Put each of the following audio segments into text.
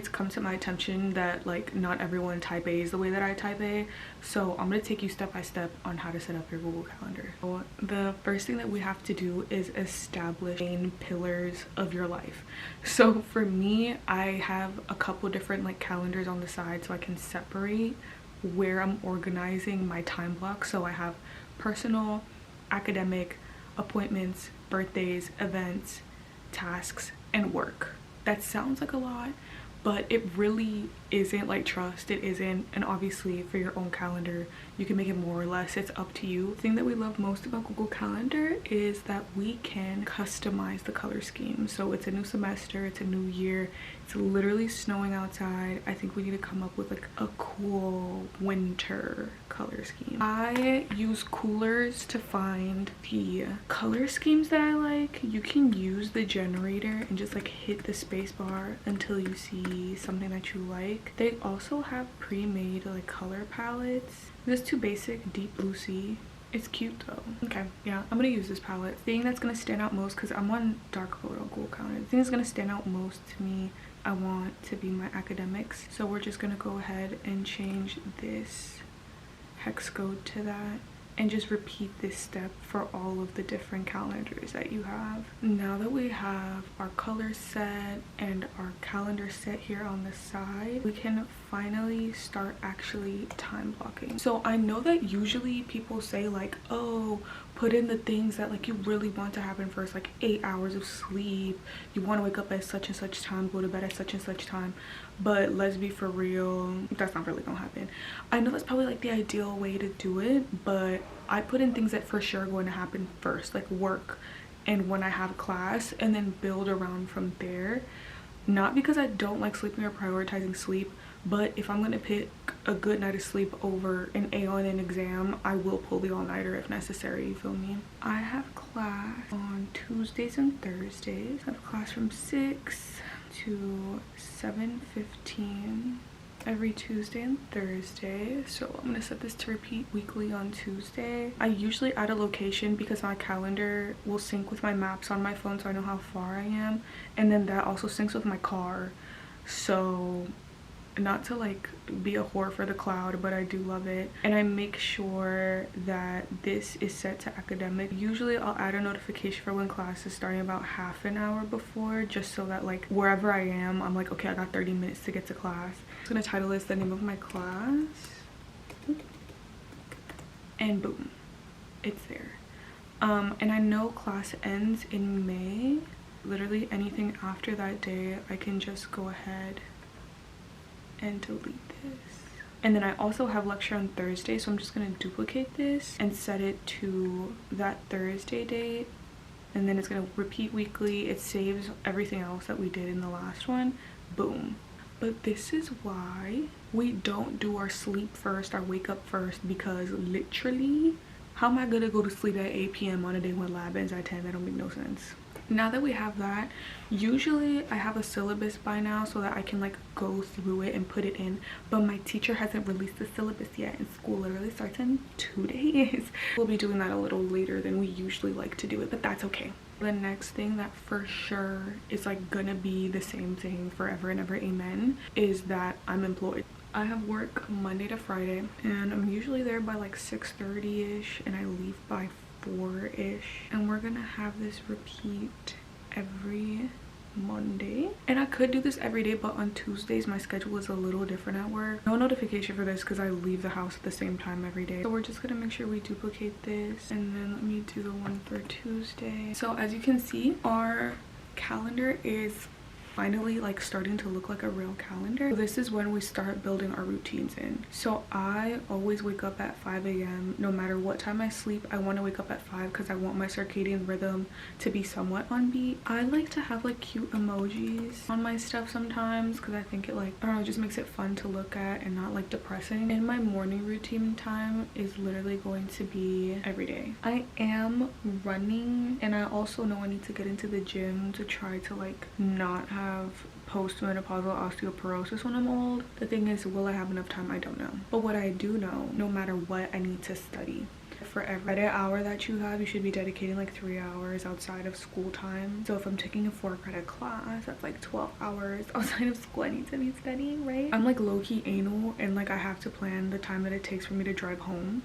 It's come to my attention that like not everyone type A is the way that I type A, so I'm gonna take you step by step on how to set up your Google Calendar. So the first thing that we have to do is establish main pillars of your life. So for me, I have a couple different like calendars on the side so I can separate where I'm organizing my time block. So I have personal, academic, appointments, birthdays, events, tasks, and work. That sounds like a lot, but it really isn't. Like, trust, it isn't. And obviously for your own calendar you can make it more or less, it's up to you. The thing that we love most about Google Calendar is that we can customize the color scheme. So it's a new semester, it's a new year, it's literally snowing outside. I think we need to come up with like a cool winter color scheme. I use coolers to find the color schemes that I like. You can use the generator and just like hit the space bar until you see something that you like. They also have pre-made like color palettes. This is too basic, deep blue sea. It's cute though. Okay, yeah, I'm gonna use this palette. The thing that's gonna stand out most, because I'm on dark mode on Google Calendar, the thing that's gonna stand out most to me, I want to be my academics. So we're just gonna go ahead and change this hex code to that and just repeat this step for all of the different calendars that you have. Now that we have our color set and our calendar set here on the side, we can finally start actually time blocking. So I know that usually people say like, oh, put in the things that like you really want to happen first, like 8 hours of sleep, you want to wake up at such and such time, go to bed at such and such time. But let's be for real, that's not really gonna happen. I know that's probably like the ideal way to do it, but I put in things that for sure are going to happen first, like work and when I have class, and then build around from there. Not because I don't like sleeping or prioritizing sleep, but if I'm gonna pick a good night of sleep over an A on an exam, I will pull the all-nighter if necessary, you feel me? I have class on Tuesdays and Thursdays. I have class from 6 to 7:15 every Tuesday and Thursday. So I'm gonna set this to repeat weekly on Tuesday. I usually add a location because my calendar will sync with my maps on my phone, so I know how far I am, and then that also syncs with my car. So not to like be a whore for the cloud, but I do love it. And I make sure that this is set to academic. Usually I'll add a notification for when class is starting about half an hour before, just so that like wherever I am, I'm like, okay, I got 30 minutes to get to class. I'm gonna title this the name of my class, and boom, it's there. And I know class ends in May. Literally anything after that day I can just go ahead and delete this. And then I also have lecture on Thursday, so I'm just gonna duplicate this and set it to that Thursday date, and then it's gonna repeat weekly. It saves everything else that we did in the last one. Boom. But this is why we don't do our sleep first, our wake up first, because literally, how am I gonna go to sleep at 8 p.m. on a day when lab ends at 10? That don't make no sense. Now that we have that, usually I have a syllabus by now so that I can like go through it and put it in, but my teacher hasn't released the syllabus yet and school literally starts in 2 days. We'll be doing that a little later than we usually like to do it, but that's okay. The next thing that for sure is like gonna be the same thing forever and ever, amen, is that I'm employed. I have work Monday to Friday and I'm usually there by like 6:30ish and I leave by 4ish, and we're gonna have this repeat every Monday. And I could do this every day, but on Tuesdays my schedule is a little different at work. No notification for this because I leave the house at the same time every day. So we're just gonna make sure we duplicate this, and then let me do the one for Tuesday. So as you can see, our calendar is finally like starting to look like a real calendar. So this is when we start building our routines in. So I always wake up at 5 a.m. no matter what time I sleep. I want to wake up at 5 because I want my circadian rhythm to be somewhat on beat. I like to have like cute emojis on my stuff sometimes because I think it like, I don't know, it just makes it fun to look at and not like depressing. And my morning routine time is literally going to be every day. I am running, and I also know I need to get into the gym to try to like not have postmenopausal osteoporosis when I'm old. The thing is, will I have enough time? I don't know. But what I do know, no matter what, I need to study. For every hour that you have, you should be dedicating like 3 hours outside of school time. So if I'm taking a 4-credit class, that's like 12 hours outside of school I need to be studying, right? I'm like low-key anal, and like I have to plan the time that it takes for me to drive home.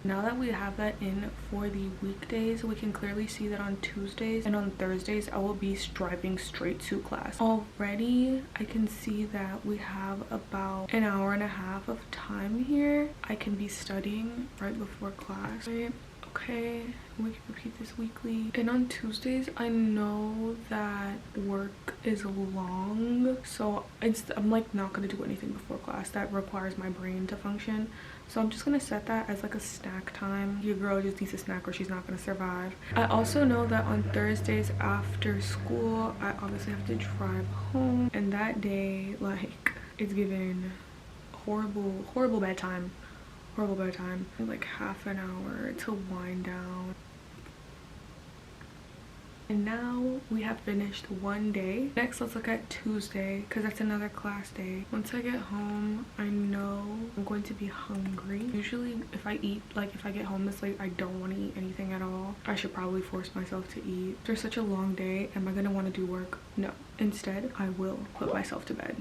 Now that we have that in for the weekdays, we can clearly see that on Tuesdays and on Thursdays I will be driving straight to class. Already I can see that we have about an hour and a half of time here. I can be studying right before class, right? Okay, we can repeat this weekly. And on Tuesdays, I know that work is long, so I'm like not gonna do anything before class that requires my brain to function. So I'm just gonna set that as like a snack time. Your girl just needs a snack or she's not gonna survive. I also know that on Thursdays after school, I obviously have to drive home, and that day, like, it's given horrible bedtime. Like half an hour to wind down. And now we have finished one day. Next, let's look at Tuesday, because that's another class day. Once I get home, I know I'm going to be hungry. Usually if I get home this late, I don't want to eat anything at all. I should probably force myself to eat. After such a long day, am I gonna want to do work? No. Instead, I will put myself to bed.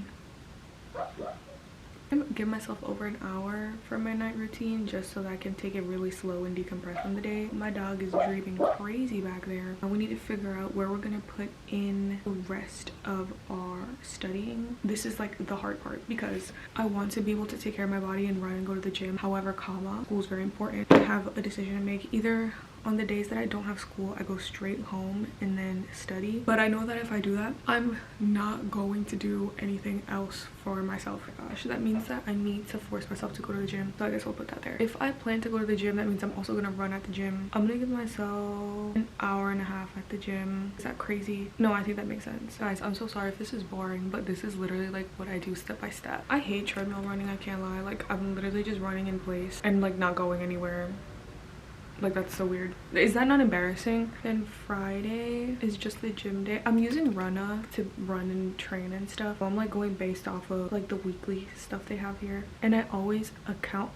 Give myself over an hour for my night routine just so that I can take it really slow and decompress from the day. My dog is driving crazy back there. We need to figure out where we're gonna put in the rest of our studying. This is like the hard part because I want to be able to take care of my body and run and go to the gym. However, school is very important. I have a decision to make. Either on the days that I don't have school, I go straight home and then study. But I know that if I do that, I'm not going to do anything else for myself. Gosh, that means that I need to force myself to go to the gym. So I guess I'll put that there. If I plan to go to the gym, that means I'm also gonna run at the gym. I'm gonna give myself an hour and a half at the gym. Is that crazy? No, I think that makes sense. Guys, I'm so sorry if this is boring, but this is literally like what I do step by step. I hate treadmill running, I can't lie. Like, I'm literally just running in place and like not going anywhere. Like, that's so weird. Is that not embarrassing? Then Friday is just the gym day. I'm using Runna to run and train and stuff. I'm like going based off of like the weekly stuff they have here, and I always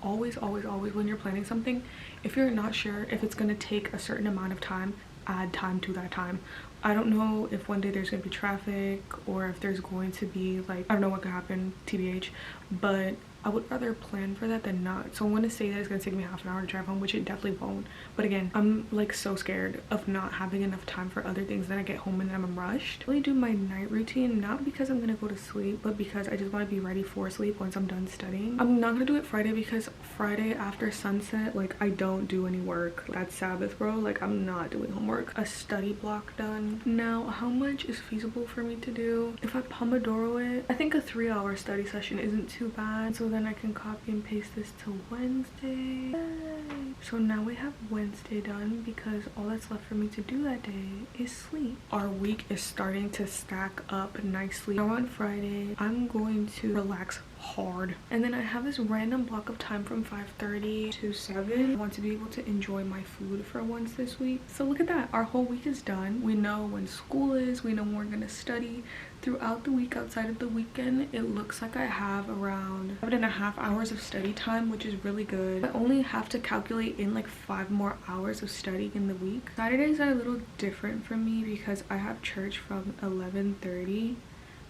always when you're planning something, if you're not sure if it's gonna take a certain amount of time, add time to that time. I don't know if one day there's gonna be traffic or if there's going to be like, I don't know what could happen, TBH, but I would rather plan for that than not. So I'm gonna say that it's gonna take me half an hour to drive home, which it definitely won't. But again, I'm like so scared of not having enough time for other things. Then I get home and then I'm rushed. I really do my night routine, not because I'm gonna go to sleep, but because I just want to be ready for sleep once I'm done studying. I'm not gonna do it Friday because Friday after sunset, like, I don't do any work. That's Sabbath, bro. Like, I'm not doing homework. A study block done. Now, how much is feasible for me to do? If I Pomodoro it, I think a 3-hour study session isn't too bad. So then I can copy and paste this to Wednesday. Yay. So now we have Wednesday done because all that's left for me to do that day is sleep. Our week is starting to stack up nicely. Now on Friday, I'm going to relax hard, and then I have this random block of time from 5:30 to 7. I want to be able to enjoy my food for once this week. So look at that, our whole week is done. We know when school is, we know when we're gonna study. Throughout the week outside of the weekend, it looks like I have around 7.5 hours of study time, which is really good. I only have to calculate in like 5 more hours of studying in the week. Saturdays are a little different for me because I have church from 11:30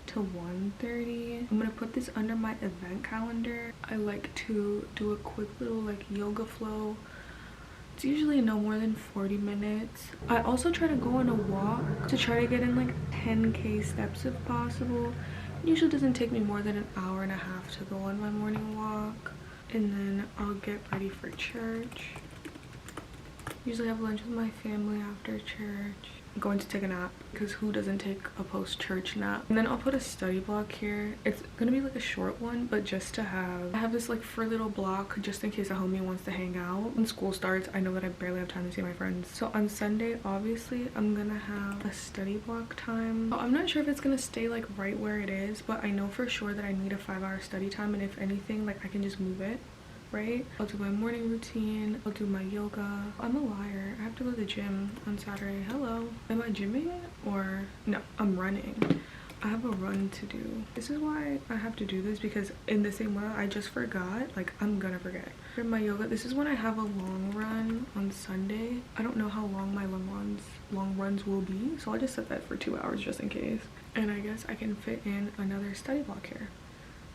to 1:30. I'm gonna put this under my event calendar. I like to do a quick little like yoga flow. It's usually no more than 40 minutes. I also try to go on a walk to try to get in like 10k steps if possible. It usually doesn't take me more than an hour and a half to go on my morning walk, and then I'll get ready for church. Usually have lunch with my family after church. I'm going to take a nap because who doesn't take a post-church nap? And then I'll put a study block here. It's gonna be like a short one, but just to have, I have this like free little block just in case a homie wants to hang out. When school starts, I know that I barely have time to see my friends. So on Sunday, obviously, I'm gonna have a study block time. I'm not sure if it's gonna stay like right where it is, but I know for sure that I need a 5-hour study time, and if anything, like, I can just move it. Right? I'll do my morning routine, I'll do my yoga. I'm a liar. I have to go to the gym on Saturday. Hello. Am I gymming or no? I'm running. I have a run to do. This is why I have to do this, because in the same way I just forgot, like I'm gonna forget. For my yoga, this is when I have a long run on Sunday. I don't know how long my long runs will be, so I'll just set that for 2 hours just in case. And I guess I can fit in another study block here.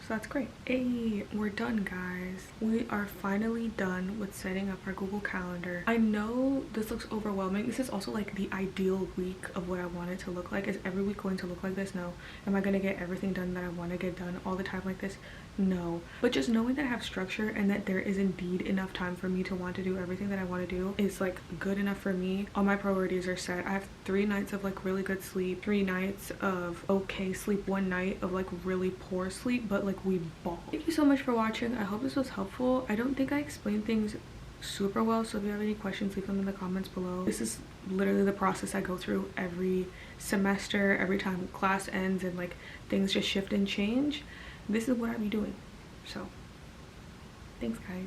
So that's great. Hey, we're done, guys. We are finally done with setting up our Google Calendar. I know this looks overwhelming. This is also like the ideal week of what I want it to look like. Is every week going to look like this? No. Am I gonna get everything done that I want to get done all the time like this? No. But just knowing that I have structure and that there is indeed enough time for me to want to do everything that I want to do is like good enough for me. All my priorities are set. I have 3 nights of like really good sleep, 3 nights of okay sleep, 1 night of like really poor sleep, but like we ball. Thank you so much for watching. I hope this was helpful. I don't think I explained things super well, so if you have any questions, leave them in the comments below. This is literally the process I go through every semester, every time class ends and like things just shift and change. This is what I be doing. So thanks, guys.